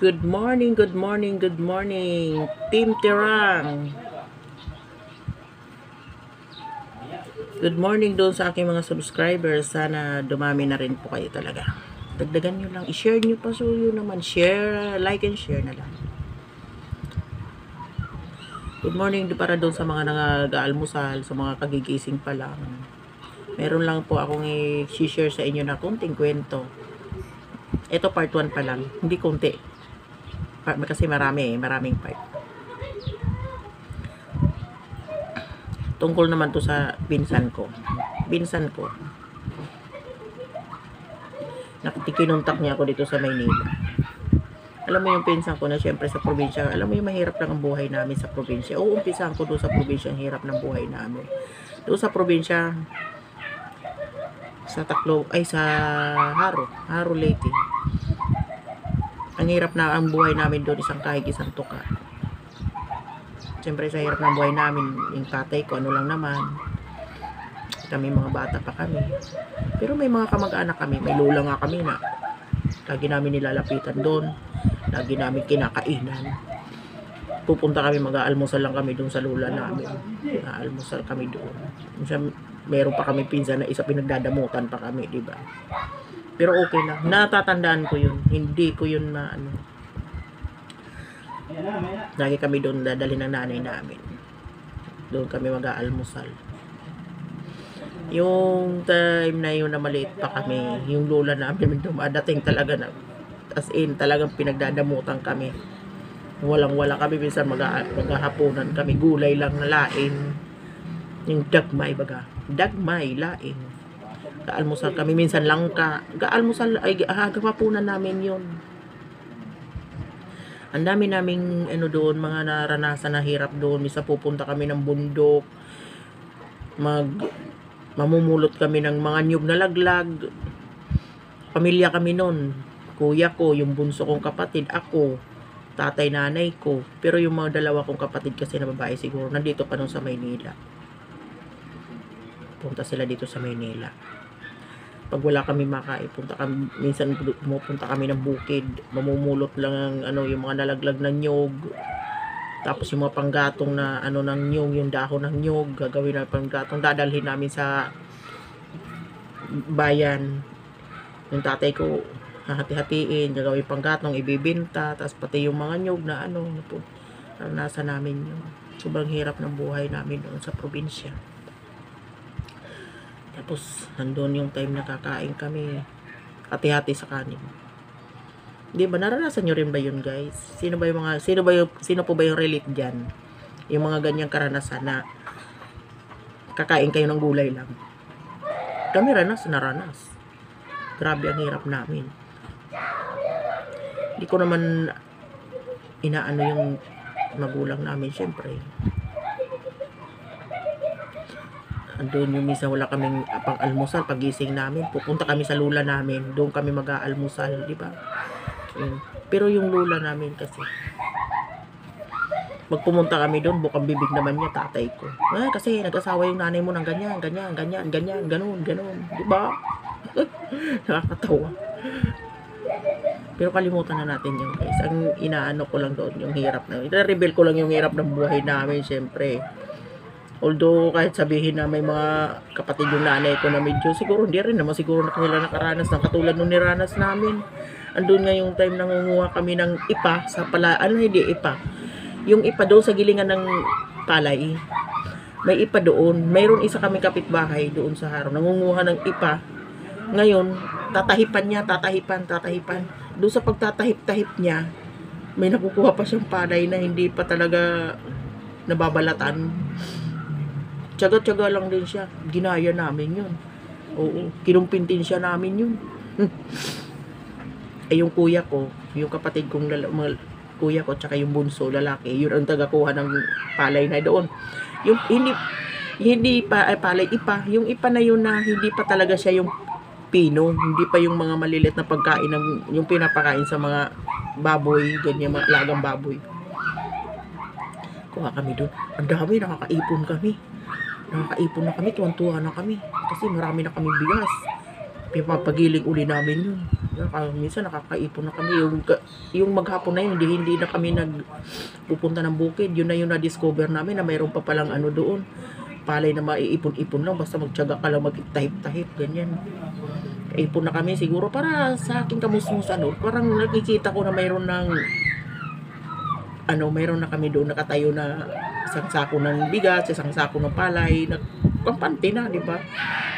Good morning, good morning, good morning, Team Tirang. Good morning doon sa aking mga subscribers. Sana dumami na rin po kayo talaga. Dagdagan nyo lang. I-share nyo pa. So yun naman. Share, like and share na lang. Good morning para doon sa mga nag-aalmusal, sa mga kagigising pa lang. Meron lang po akong i-share sa inyo na konting kwento. Ito part 1 pa lang. Hindi konti. Kasi maraming part. Tungkol naman to sa pinsan ko. Nakikinuntak niya ako dito sa Maynila. Alam mo yung pinsan ko na syempre sa probinsya, alam mo yung mahirap lang ang buhay namin sa probinsya. Umpisahan ko doon sa probinsya, ang hirap ng buhay namin. Doon sa probinsya, sa Haro Leyte. Ang hirap na ang buhay namin doon, isang kahig, isang tuka. Siyempre sa hirap ng buhay namin, yung tatay ko, ano lang naman, kami mga bata pa kami. Pero may mga kamag-anak kami, may lula nga kami na lagi namin nilalapitan doon, lagi namin kinakainan. Pupunta kami, mag-aalmusal lang kami doon sa lula namin. Mag-aalmusal kami doon. Meron pa kami pinsan na isa, pinagdadamutan pa kami, di ba? Pero okay lang. Natatandaan ko yun. Hindi ko yun na ano. Lagi kami doon dadali ng nanay namin. Doon kami mag-aalmusal. Yung time na yun na maliit pa kami, yung lola namin dumadating talaga na, as in, talagang pinagdadamutan kami. Walang-wala kami, minsan maghahaponan kami, gulay lang na lain. Yung dagmay, lain. Gaalmusal kami, minsan langka. Gaalmusal, ay hapunan namin yun. Ang dami naming doon, mga naranasan na hirap doon. Misa pupunta kami ng bundok. Mamumulot kami ng mga niyog na laglag. Pamilya kami noon. Kuya ko, yung bunso kong kapatid, ako, tatay, nanay ko. Pero yung mga dalawa kong kapatid kasi na babae siguro, nandito pa noon sa Maynila. Punta sila dito sa Maynila. Pag wala kami makain, minsan pumupunta kami ng bukid, mamumulot lang ang yung mga nalaglag na nyog. Tapos yung mga panggatong na ng nyog, yung dahon ng nyog, gagawin na panggatong, dadalhin namin sa bayan. Yung tatay ko hahati-hatiin, gagawin panggatong, ibibenta, tapos pati yung mga nyog na nasa namin yun. Sobrang hirap ng buhay namin doon sa probinsya. Tapos, nandun yung time na kakain kami. Hati-hati sa kanin. Di ba? Naranasan nyo rin ba yun, guys? Sino po ba yung relate dyan? Yung mga ganyang karanasan na kakain kayo ng gulay lang. Kami naranas. Grabe ang hirap namin. Hindi ko naman inaano yung magulang namin, syempre. Doon yung minsan wala kaming pang-almusal, pagising namin, pupunta kami sa lula namin, doon kami mag-aalmusal, di ba? Pero yung lula namin kasi, magpumunta kami doon, bukang bibig naman niya, tatay ko. Kasi nag-asawa yung nanay mo ng ganyan, ganun, di ba? Nakakatawa. Pero kalimutan na natin yun, guys. Ang inaano ko lang doon, yung hirap na, i-reveal ko lang yung hirap ng buhay namin, syempre. Although kahit sabihin na may mga kapatid yung nanay ko na medyo siguro hindi rin naman siguro na kanila nakaranas ng katulad nung niranas namin. Andun nga yung time nangunguha kami ng ipa sa hindi ipa. Yung ipa doon sa gilingan ng palay. May ipa doon. Mayroon isa kami kapitbahay doon sa Haro. Nangunguha ng ipa. Ngayon, tatahipan. Doon sa pagtatahip-tahip niya, may nakukuha pa siyang palay na hindi pa talaga nababalatan. Tsaga-tsaga lang din siya. Ginaya namin yun. Oo. Kinumpintin siya namin yun. Yung kuya ko, yung kapatid kong kuya ko, tsaka yung bunso, lalaki, yun ang tagakuha ng palay na doon. Yung hindi pa palay, ipa. Yung ipa na yun na hindi pa talaga siya yung pino. Hindi pa yung mga malilit na pagkain yung pinapakain sa mga baboy, ganyan, mga alagang baboy. Kuha kami doon. Ang dami, nakakaipon na kami, tuwan-tuwa na kami kasi marami na kami bigas. Pipapagiling uli namin yun. Minsan nakakaipon na kami. Yung maghapon na yun, hindi na kami nagpupunta ng bukid. Yun na yung na-discover namin na mayroon pa palang ano doon. Palay na maiipon-ipon lang. Basta magtyaga ka lang, mag-tahip-tahip, ganyan. Ipon na kami siguro para sa aking kamusmusan. Parang nakikita ko na mayroon ng mayroon na kami doon nakatayo na isang sako ng bigas, isang sako ng palay, pampante na, di ba?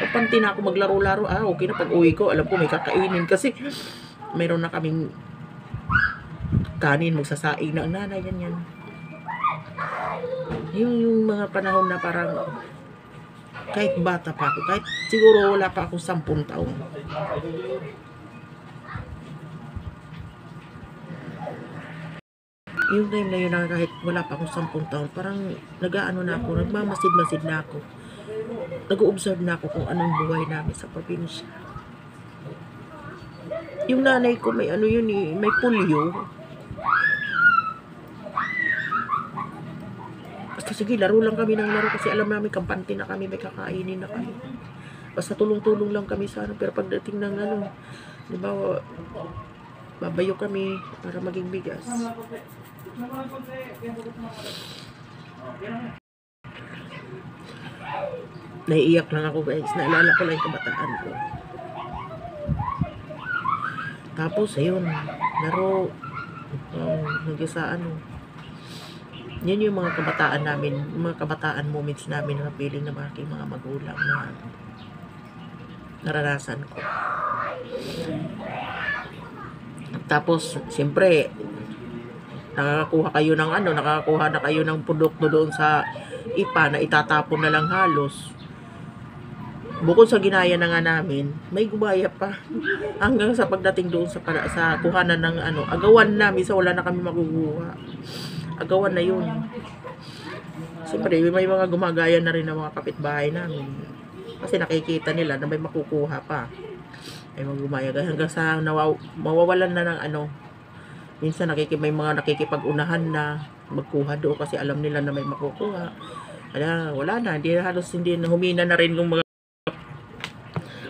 Pampante na ako maglaro-laro. Okay na, pag uwi ko, alam ko may kakainin kasi mayroon na kaming kanin, magsasaing na ang nanay, yan. Yung mga panahon na parang kahit bata pa ako, kahit siguro wala pa akong 10 taon. Yung time na yun na kahit wala pa akong 10 taon, parang nag-aano na ako, nagmamasid-masid na ako. Nag-o-observe na ako kung anong buhay namin sa probinsya. Yung nanay ko may may polio. Basta sige, laro lang kami ng laro kasi alam namin kampante na kami, may kakainin na kami. Basta tulong-tulong lang kami sa pero pagdating ng di ba, babayo kami para maging bigas. Naiiyak lang ako guys, naalala ko lang yung kabataan ko. Tapos ayun, laro, yan yung mga kabataan namin, mga kabataan moments namin na feeling ng aking mga magulang na naranasan ko. Tapos siyempre nakakakuha na kayo ng produkto doon sa ipa na itatapon na lang halos. Bukod sa ginaya na nga namin, may gumaya pa hanggang sa pagdating doon sa kuhanan ng agawan namin, sa wala na kami makukuha. Agawan na yun. Siyempre may mga gumagaya na rin ng mga kapitbahay namin kasi nakikita nila na may makukuha pa. Ay magumaya hanggang sa mawawalan na ng minsan may mga nakikipag-unahan na magkuha doon kasi alam nila na may makukuha. Wala na, hindi na humina na rin yung mga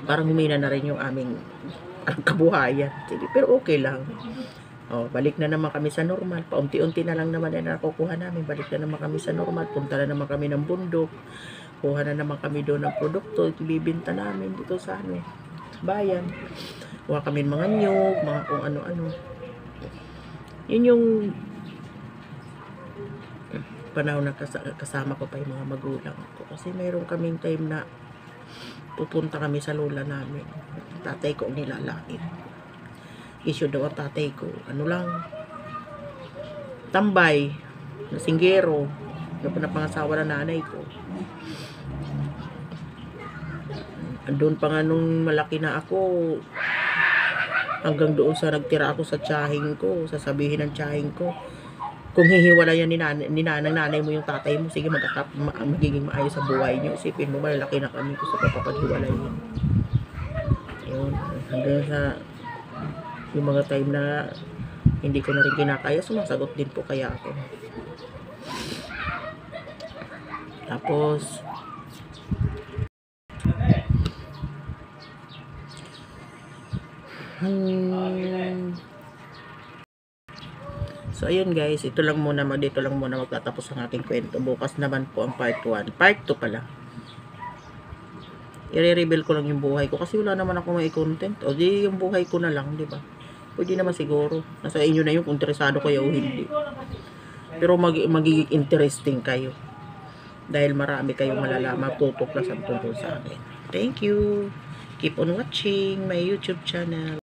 parang humina na rin yung aming kabuhayan. Sige, pero okay lang. Balik na naman kami sa normal. Paunti-unti na lang naman na nakukuha namin. Balik na naman kami sa normal. Punta na naman kami ng bundok. Kuha na naman kami doon ng produkto. Ibibinta namin dito sa bayan. Kuha kami mga nyug, mga kung ano-ano. Yun yung panahon na kasama ko pa yung mga magulang ko. Kasi mayroon kaming time na pupunta kami sa lola namin. Tatay ko nilalait. Issue daw ang tatay ko. Tambay. Nasinggero. Yung panapangasawa na nanay ko. Andun pa nga nung malaki na ako, hanggang doon sa nagtira ako sa tiyahing ko, sasabihin ng tiyahing ko, kung hihiwalayan ni nanay mo yung tatay mo, sige magiging maayos sa buhay niyo. Isipin mo, malalaki na kami ko sa papapaghiwalayin. Yun, hanggang sa yung mga time na hindi ko na rin kinakaya, sumasagot din po kaya ako. Tapos so ayun guys, dito lang muna magtatapos ang aking kwento. Bukas naman po ang part 1. Part 2 pala. I-reveal ko lang yung buhay ko kasi wala naman ako may content. O di yung buhay ko na lang, di ba? Pwede naman siguro. Nasa inyo na yung kung interesado kayo o hindi. Pero magiging interesting kayo. Dahil marami kayong malalaman, tutuklasan tungkol sa akin. Thank you. Keep on watching my YouTube channel.